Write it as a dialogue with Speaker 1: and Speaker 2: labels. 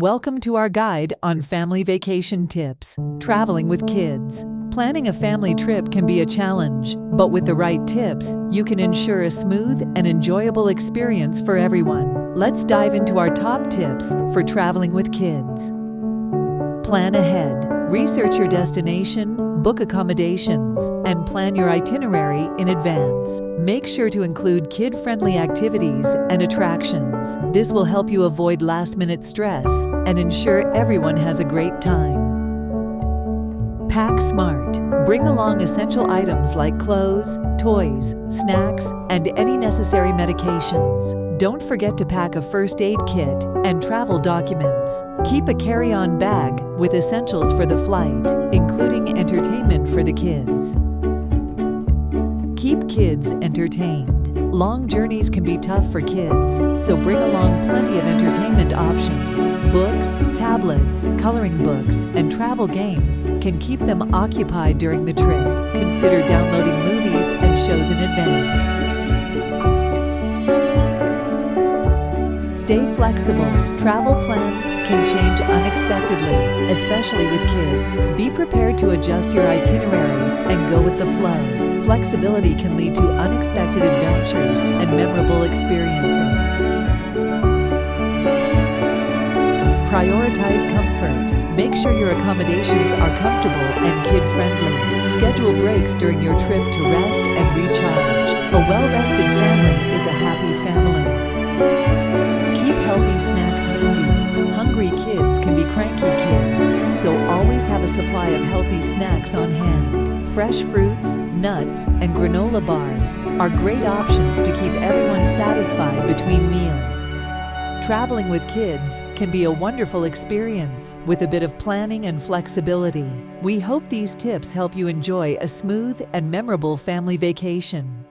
Speaker 1: Welcome to our guide on family vacation tips. Traveling with kids. Planning a family trip can be a challenge, but with the right tips, you can ensure a smooth and enjoyable experience for everyone. Let's dive into our top tips for traveling with kids. Plan ahead. Research your destination, book accommodations, and plan your itinerary in advance. Make sure to include kid-friendly activities and attractions. This will help you avoid last-minute stress and ensure everyone has a great time. Pack smart. Bring along essential items like clothes, toys, snacks, and any necessary medications. Don't forget to pack a first aid kit and travel documents. Keep a carry-on bag with essentials for the flight, including entertainment for the kids. Keep kids entertained. Long journeys can be tough for kids, so bring along plenty of entertainment options. Books, tablets, coloring books, and travel games can keep them occupied during the trip. Consider downloading movies and shows in advance. Stay flexible. Travel plans can change unexpectedly, especially with kids. Be prepared to adjust your itinerary and go with the flow. Flexibility can lead to unexpected adventures and memorable experiences. Prioritize comfort. Make sure your accommodations are comfortable and kid-friendly. Schedule breaks during your trip to rest and recharge. A well-rested family is a happy family. Keep healthy snacks handy. Hungry kids can be cranky kids, so always have a supply of healthy snacks on hand. Fresh fruits, nuts, and granola bars are great options to keep everyone satisfied between meals. Traveling with kids can be a wonderful experience with a bit of planning and flexibility. We hope these tips help you enjoy a smooth and memorable family vacation.